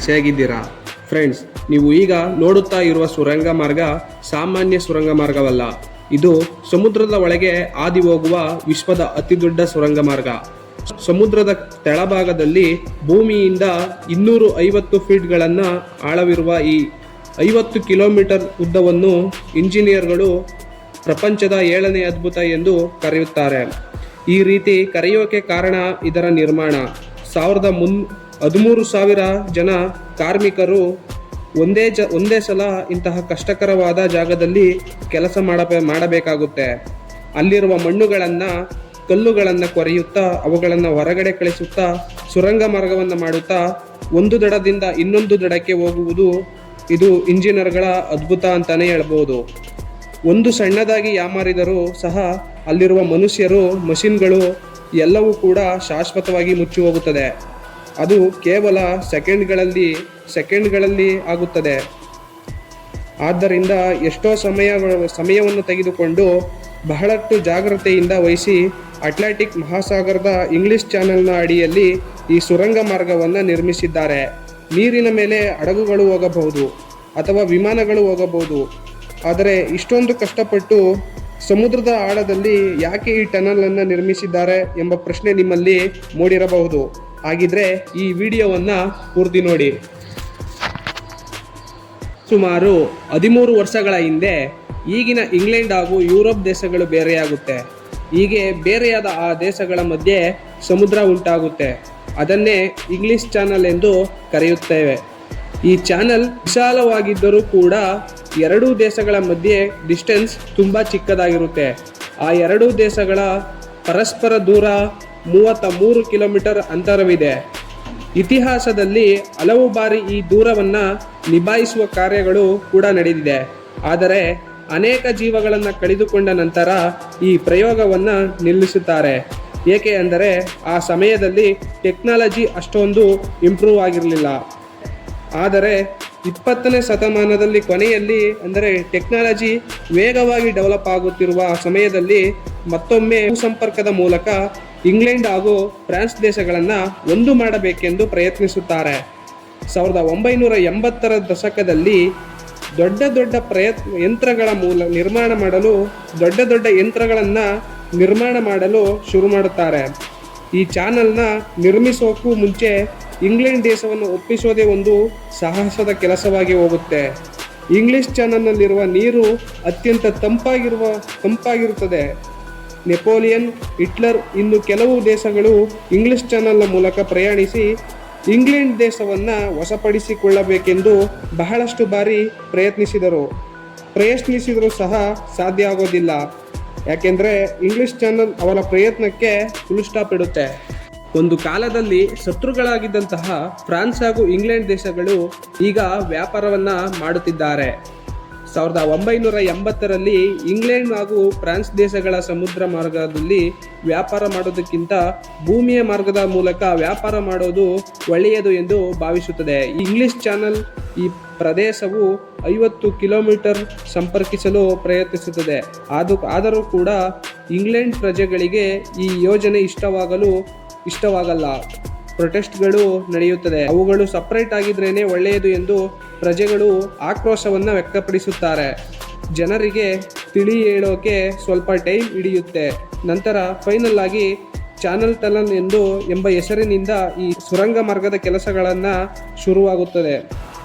ಹೇಗಿದ್ದೀರಾ ಫ್ರೆಂಡ್ಸ್? ನೀವು ಈಗ ನೋಡುತ್ತಾ ಇರುವ ಸುರಂಗ ಮಾರ್ಗ ಸಾಮಾನ್ಯ ಸುರಂಗ ಮಾರ್ಗವಲ್ಲ. ಇದು ಸಮುದ್ರದ ಒಳಗೆ ಹಾದಿ ಹೋಗುವ ವಿಶ್ವದ ಅತಿ ದೊಡ್ಡ ಸುರಂಗ ಮಾರ್ಗ. ಸಮುದ್ರದ ತೆಳಭಾಗದಲ್ಲಿ ಭೂಮಿಯಿಂದ 250 ಫೀಟ್ಗಳನ್ನು ಆಳವಿರುವ ಈ 50 ಕಿಲೋಮೀಟರ್ ಉದ್ದವನ್ನು ಇಂಜಿನಿಯರ್ಗಳು ಪ್ರಪಂಚದ 7ನೇ ಅದ್ಭುತ ಎಂದು ಕರೆಯುತ್ತಾರೆ. ಈ ರೀತಿ ಕರೆಯೋಕೆ ಕಾರಣ ಇದರ ನಿರ್ಮಾಣ. 13,000 ಜನ ಕಾರ್ಮಿಕರು ಒಂದೇ ಸಲ ಇಂತಹ ಕಷ್ಟಕರವಾದ ಜಾಗದಲ್ಲಿ ಕೆಲಸ ಮಾಡಬೇಕಾಗುತ್ತೆ. ಅಲ್ಲಿರುವ ಕಲ್ಲುಗಳನ್ನು ಕೊರೆಯುತ್ತಾ ಅವುಗಳನ್ನು ಹೊರಗಡೆ ಕಳಿಸುತ್ತಾ ಸುರಂಗ ಮಾರ್ಗವನ್ನು ಮಾಡುತ್ತಾ ಒಂದು ದಡದಿಂದ ಇನ್ನೊಂದು ದಡಕ್ಕೆ ಹೋಗುವುದು ಇದು ಇಂಜಿನಿಯರ್ಗಳ ಅದ್ಭುತ ಅಂತಾನೆ ಹೇಳ್ಬೋದು. ಒಂದು ಸಣ್ಣದಾಗಿ ಯಾಮಾರಿದರೂ ಸಹ ಅಲ್ಲಿರುವ ಮನುಷ್ಯರು, ಮಷಿನ್ಗಳು ಎಲ್ಲವೂ ಕೂಡ ಶಾಶ್ವತವಾಗಿ ಮುಚ್ಚಿ ಹೋಗುತ್ತದೆ. ಅದು ಕೇವಲ ಸೆಕೆಂಡ್ಗಳಲ್ಲಿ ಆಗುತ್ತದೆ. ಆದ್ದರಿಂದ ಎಷ್ಟೋ ಸಮಯವನ್ನು ತೆಗೆದುಕೊಂಡು ಬಹಳಷ್ಟು ಜಾಗ್ರತೆಯಿಂದ ವಹಿಸಿ ಅಟ್ಲಾಂಟಿಕ್ ಮಹಾಸಾಗರದ ಇಂಗ್ಲಿಷ್ ಚಾನೆಲ್ನ ಅಡಿಯಲ್ಲಿ ಈ ಸುರಂಗ ಮಾರ್ಗವನ್ನು ನಿರ್ಮಿಸಿದ್ದಾರೆ. ನೀರಿನ ಮೇಲೆ ಹಡಗುಗಳು ಹೋಗಬಹುದು ಅಥವಾ ವಿಮಾನಗಳು ಹೋಗಬಹುದು. ಆದರೆ ಇಷ್ಟೊಂದು ಕಷ್ಟಪಟ್ಟು ಸಮುದ್ರದ ಆಳದಲ್ಲಿ ಯಾಕೆ ಈ ಟನಲನ್ನು ನಿರ್ಮಿಸಿದ್ದಾರೆ ಎಂಬ ಪ್ರಶ್ನೆ ನಿಮ್ಮಲ್ಲಿ ಮೂಡಿರಬಹುದು. ಹಾಗಿದ್ರೆ ಈ ವಿಡಿಯೋವನ್ನು ಪೂರ್ತಿ ನೋಡಿ. ಸುಮಾರು 13 ವರ್ಷಗಳ ಹಿಂದೆ ಈಗಿನ ಇಂಗ್ಲೆಂಡ್ ಹಾಗೂ ಯುರೋಪ್ ದೇಶಗಳು ಬೇರೆಯಾಗುತ್ತೆ. ಹೀಗೆ ಬೇರೆಯಾದ ಆ ದೇಶಗಳ ಮಧ್ಯೆ ಸಮುದ್ರ ಉಂಟಾಗುತ್ತೆ. ಅದನ್ನೇ ಇಂಗ್ಲಿಷ್ ಚಾನಲ್ ಎಂದು ಕರೆಯುತ್ತೇವೆ. ಈ ಚಾನಲ್ ವಿಶಾಲವಾಗಿದ್ದರೂ ಕೂಡ ಎರಡೂ ದೇಶಗಳ ಮಧ್ಯೆ ಡಿಸ್ಟೆನ್ಸ್ ತುಂಬ ಚಿಕ್ಕದಾಗಿರುತ್ತೆ. ಆ ಎರಡೂ ದೇಶಗಳ ಪರಸ್ಪರ ದೂರ 33 ಕಿಲೋಮೀಟರ್ ಅಂತರವಿದೆ. ಇತಿಹಾಸದಲ್ಲಿ ಹಲವು ಬಾರಿ ಈ ದೂರವನ್ನು ನಿಭಾಯಿಸುವ ಕಾರ್ಯಗಳು ಕೂಡ ನಡೆದಿದೆ. ಆದರೆ ಅನೇಕ ಜೀವಗಳನ್ನು ಕಳೆದುಕೊಂಡ ನಂತರ ಈ ಪ್ರಯೋಗವನ್ನು ನಿಲ್ಲಿಸುತ್ತಾರೆ. ಏಕೆ ಅಂದರೆ ಆ ಸಮಯದಲ್ಲಿ ಟೆಕ್ನಾಲಜಿ ಅಷ್ಟೊಂದು ಇಂಪ್ರೂವ್ ಆಗಿರಲಿಲ್ಲ. ಆದರೆ 20ನೇ ಶತಮಾನದಲ್ಲಿ ಕೊನೆಯಲ್ಲಿ, ಅಂದರೆ ಟೆಕ್ನಾಲಜಿ ವೇಗವಾಗಿ ಡೆವಲಪ್ ಆಗುತ್ತಿರುವ ಸಮಯದಲ್ಲಿ ಮತ್ತೊಮ್ಮೆ ಸಂಪರ್ಕದ ಮೂಲಕ ಇಂಗ್ಲೆಂಡ್ ಹಾಗೂ ಫ್ರಾನ್ಸ್ ದೇಶಗಳನ್ನು ಒಂದು ಮಾಡಬೇಕೆಂದು ಪ್ರಯತ್ನಿಸುತ್ತಾರೆ. 1980ರ ದಶಕದಲ್ಲಿ ದೊಡ್ಡ ಯಂತ್ರಗಳನ್ನು ನಿರ್ಮಾಣ ಮಾಡಲು ಶುರು ಮಾಡುತ್ತಾರೆ. ಈ ಚಾನಲ್ನ ನಿರ್ಮಿಸೋಕ್ಕೂ ಮುಂಚೆ ಇಂಗ್ಲೆಂಡ್ ದೇಶವನ್ನು ಒಪ್ಪಿಸೋದೇ ಒಂದು ಸಾಹಸದ ಕೆಲಸವಾಗಿ ಹೋಗುತ್ತೆ. ಇಂಗ್ಲಿಷ್ ಚಾನಲ್ನಲ್ಲಿರುವ ನೀರು ಅತ್ಯಂತ ತಂಪಾಗಿರುತ್ತದೆ. ನೆಪೋಲಿಯನ್, ಹಿಟ್ಲರ್, ಇನ್ನು ಕೆಲವು ದೇಶಗಳು ಇಂಗ್ಲಿಷ್ ಚಾನಲ್ನ ಮೂಲಕ ಪ್ರಯಾಣಿಸಿ ಇಂಗ್ಲೆಂಡ್ ದೇಶವನ್ನು ವಶಪಡಿಸಿಕೊಳ್ಳಬೇಕೆಂದು ಬಹಳಷ್ಟು ಬಾರಿ ಪ್ರಯತ್ನಿಸಿದರೂ ಸಹ ಸಾಧ್ಯ ಆಗೋದಿಲ್ಲ. ಯಾಕೆಂದರೆ ಇಂಗ್ಲಿಷ್ ಚಾನಲ್ ಅವರ ಪ್ರಯತ್ನಕ್ಕೆ ಫುಲ್ ಸ್ಟಾಪ್ ಇಡುತ್ತೆ. ಒಂದು ಕಾಲದಲ್ಲಿ ಶತ್ರುಗಳಾಗಿದ್ದಂತಹ ಫ್ರಾನ್ಸ್ ಹಾಗೂ ಇಂಗ್ಲೆಂಡ್ ದೇಶಗಳು ಈಗ ವ್ಯಾಪಾರವನ್ನು ಮಾಡುತ್ತಿದ್ದಾರೆ. 1980ರಲ್ಲಿ ಇಂಗ್ಲೆಂಡ್ ಹಾಗೂ ಫ್ರಾನ್ಸ್ ದೇಶಗಳ ಸಮುದ್ರ ಮಾರ್ಗದಲ್ಲಿ ವ್ಯಾಪಾರ ಮಾಡೋದಕ್ಕಿಂತ ಭೂಮಿಯ ಮಾರ್ಗದ ಮೂಲಕ ವ್ಯಾಪಾರ ಮಾಡೋದು ಒಳ್ಳೆಯದು ಎಂದು ಭಾವಿಸುತ್ತದೆ. ಇಂಗ್ಲಿಷ್ ಚಾನಲ್ ಈ ಪ್ರದೇಶವು 50 ಕಿಲೋಮೀಟರ್ ಸಂಪರ್ಕಿಸಲು ಪ್ರಯತ್ನಿಸುತ್ತದೆ. ಆದರೂ ಕೂಡ ಇಂಗ್ಲೆಂಡ್ ಪ್ರಜೆಗಳಿಗೆ ಈ ಯೋಜನೆ ಇಷ್ಟವಾಗಲ್ಲ. ಪ್ರೊಟೆಸ್ಟ್ಗಳು ನಡೆಯುತ್ತದೆ. ಅವುಗಳು ಸಪರೇಟ್ ಆಗಿದ್ರೇನೆ ಒಳ್ಳೆಯದು ಎಂದು ಪ್ರಜೆಗಳು ಆಕ್ರೋಶವನ್ನು ವ್ಯಕ್ತಪಡಿಸುತ್ತಾರೆ. ಜನರಿಗೆ ತಿಳಿ ಹೇಳೋಕೆ ಸ್ವಲ್ಪ ಟೈಮ್ ಹಿಡಿಯುತ್ತೆ. ನಂತರ ಫೈನಲ್ ಆಗಿ ಚಾನಲ್ ಟನಲ್ ಎಂಬ ಹೆಸರಿನಿಂದ ಈ ಸುರಂಗ ಮಾರ್ಗದ ಕೆಲಸಗಳನ್ನು ಶುರುವಾಗುತ್ತದೆ.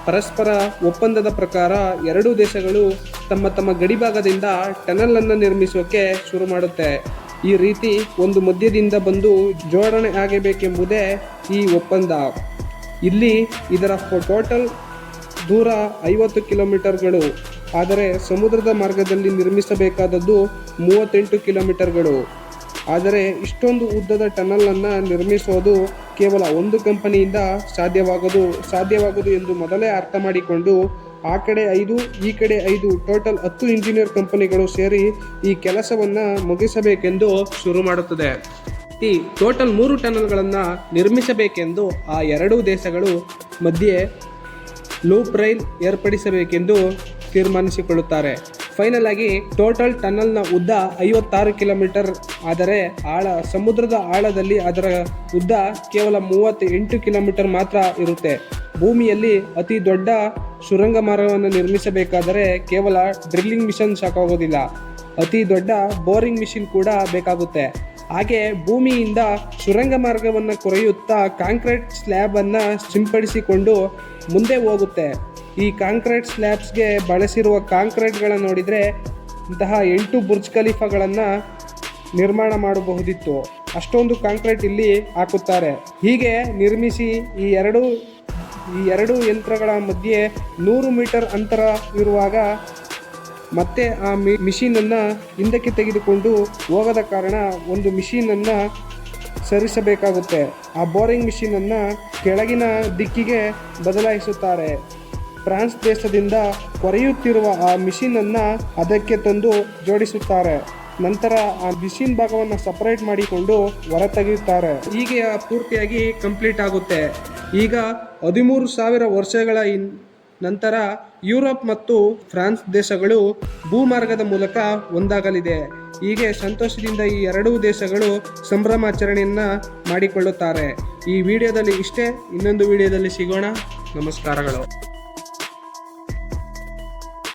ಪರಸ್ಪರ ಒಪ್ಪಂದದ ಪ್ರಕಾರ ಎರಡೂ ದೇಶಗಳು ತಮ್ಮ ಗಡಿಭಾಗದಿಂದ ಟನಲನ್ನು ನಿರ್ಮಿಸೋಕೆ ಶುರು ಮಾಡುತ್ತೆ. ಈ ರೀತಿ ಒಂದು ಮಧ್ಯದಿಂದ ಬಂದು ಜೋಡಣೆ ಆಗಬೇಕೆಂಬುದೇ ಈ ಒಪ್ಪಂದ. ಇಲ್ಲಿ ಇದರ ಟೋಟಲ್ ದೂರ 50 ಕಿಲೋಮೀಟರ್ಗಳು. ಆದರೆ ಸಮುದ್ರದ ಮಾರ್ಗದಲ್ಲಿ ನಿರ್ಮಿಸಬೇಕಾದದ್ದು 38 ಕಿಲೋಮೀಟರ್ಗಳು. ಆದರೆ ಇಷ್ಟೊಂದು ಉದ್ದದ ಟನಲನ್ನು ನಿರ್ಮಿಸೋದು ಕೇವಲ ಒಂದು ಕಂಪನಿಯಿಂದ ಸಾಧ್ಯವಾಗದು ಎಂದು ಮೊದಲೇ ಅರ್ಥ ಮಾಡಿಕೊಂಡು ಆ ಕಡೆ 5 ಈ ಕಡೆ 5 ಟೋಟಲ್ 10 ಇಂಜಿನಿಯರ್ ಕಂಪನಿಗಳು ಸೇರಿ ಈ ಕೆಲಸವನ್ನು ಮುಗಿಸಬೇಕೆಂದು ಶುರು ಮಾಡುತ್ತದೆ. ಈ ಟೋಟಲ್ 3 ಟನಲ್ಗಳನ್ನು ನಿರ್ಮಿಸಬೇಕೆಂದು ಆ ಎರಡೂ ದೇಶಗಳು ಮಧ್ಯೆ ಲೂಪ್ ರೈಲ್ ಏರ್ಪಡಿಸಬೇಕೆಂದು ತೀರ್ಮಾನಿಸಿಕೊಳ್ಳುತ್ತಾರೆ. ಫೈನಲ್ ಆಗಿ ಟೋಟಲ್ ಟನಲ್ನ ಉದ್ದ 56 ಕಿಲೋಮೀಟರ್. ಆದರೆ ಸಮುದ್ರದ ಆಳದಲ್ಲಿ ಅದರ ಉದ್ದ ಕೇವಲ 38 ಕಿಲೋಮೀಟರ್ ಮಾತ್ರ ಇರುತ್ತೆ. ಭೂಮಿಯಲ್ಲಿ ಅತಿ ದೊಡ್ಡ ಸುರಂಗ ಮಾರ್ಗವನ್ನು ನಿರ್ಮಿಸಬೇಕಾದರೆ ಕೇವಲ ಡ್ರಿಲ್ಲಿಂಗ್ ಮಿಷನ್ ಸಾಕಾಗೋದಿಲ್ಲ, ಅತಿ ದೊಡ್ಡ ಬೋರಿಂಗ್ ಮಿಷಿನ್ ಕೂಡ ಬೇಕಾಗುತ್ತೆ. ಹಾಗೆ ಭೂಮಿಯಿಂದ ಸುರಂಗ ಮಾರ್ಗವನ್ನು ಕೊರೆಯುತ್ತಾ ಕಾಂಕ್ರೀಟ್ ಸ್ಲ್ಯಾಬನ್ನು ಸಿಂಪಡಿಸಿಕೊಂಡು ಮುಂದೆ ಹೋಗುತ್ತೆ. ಈ ಕಾಂಕ್ರೀಟ್ ಸ್ಲ್ಯಾಬ್ಸ್ಗೆ ಬಳಸಿರುವ ಕಾಂಕ್ರೀಟ್ಗಳನ್ನು ನೋಡಿದರೆ ಇಂತಹ 8 ಬುರ್ಜ್ ಖಲೀಫಾಗಳನ್ನು ನಿರ್ಮಾಣ ಮಾಡಬಹುದಿತ್ತು. ಅಷ್ಟೊಂದು ಕಾಂಕ್ರೀಟ್ ಇಲ್ಲಿ ಹಾಕುತ್ತಾರೆ. ಹೀಗೆ ನಿರ್ಮಿಸಿ ಈ ಎರಡು ಯಂತ್ರಗಳ ಮಧ್ಯೆ 100 ಮೀಟರ್ ಅಂತರ ಇರುವಾಗ ಮತ್ತೆ ಆ ಮಿಷಿನನ್ನು ಹಿಂದಕ್ಕೆ ತೆಗೆದುಕೊಂಡು ಹೋಗದ ಕಾರಣ ಒಂದು ಮಿಷಿನನ್ನು ಸರಿಸಬೇಕಾಗುತ್ತೆ. ಆ ಬೋರಿಂಗ್ ಮಿಷಿನನ್ನು ಕೆಳಗಿನ ದಿಕ್ಕಿಗೆ ಬದಲಾಯಿಸುತ್ತಾರೆ. ಫ್ರಾನ್ಸ್ ದೇಶದಿಂದ ಕೊರೆಯುತ್ತಿರುವ ಆ ಮಿಷಿನನ್ನು ಅದಕ್ಕೆ ತಂದು ಜೋಡಿಸುತ್ತಾರೆ. ನಂತರ ಆ ಮಿಷಿನ್ ಭಾಗವನ್ನು ಸಪರೇಟ್ ಮಾಡಿಕೊಂಡು ಹೊರತೆಗೆಯುತ್ತಾರೆ. ಹೀಗೆ ಪೂರ್ತಿಯಾಗಿ ಕಂಪ್ಲೀಟ್ ಆಗುತ್ತೆ. ಈಗ 13,000 ವರ್ಷಗಳ ನಂತರ ಯುರೋಪ್ ಮತ್ತು ಫ್ರಾನ್ಸ್ ದೇಶಗಳು ಭೂಮಾರ್ಗದ ಮೂಲಕ ಒಂದಾಗಲಿದೆ. ಹೀಗೆ ಸಂತೋಷದಿಂದ ಈ ಎರಡೂ ದೇಶಗಳು ಸಂಭ್ರಮಾಚರಣೆಯನ್ನು ಮಾಡಿಕೊಳ್ಳುತ್ತಾರೆ. ಈ ವಿಡಿಯೋದಲ್ಲಿ ಇಷ್ಟೇ. ಇನ್ನೊಂದು ವಿಡಿಯೋದಲ್ಲಿ ಸಿಗೋಣ. ನಮಸ್ಕಾರಗಳು.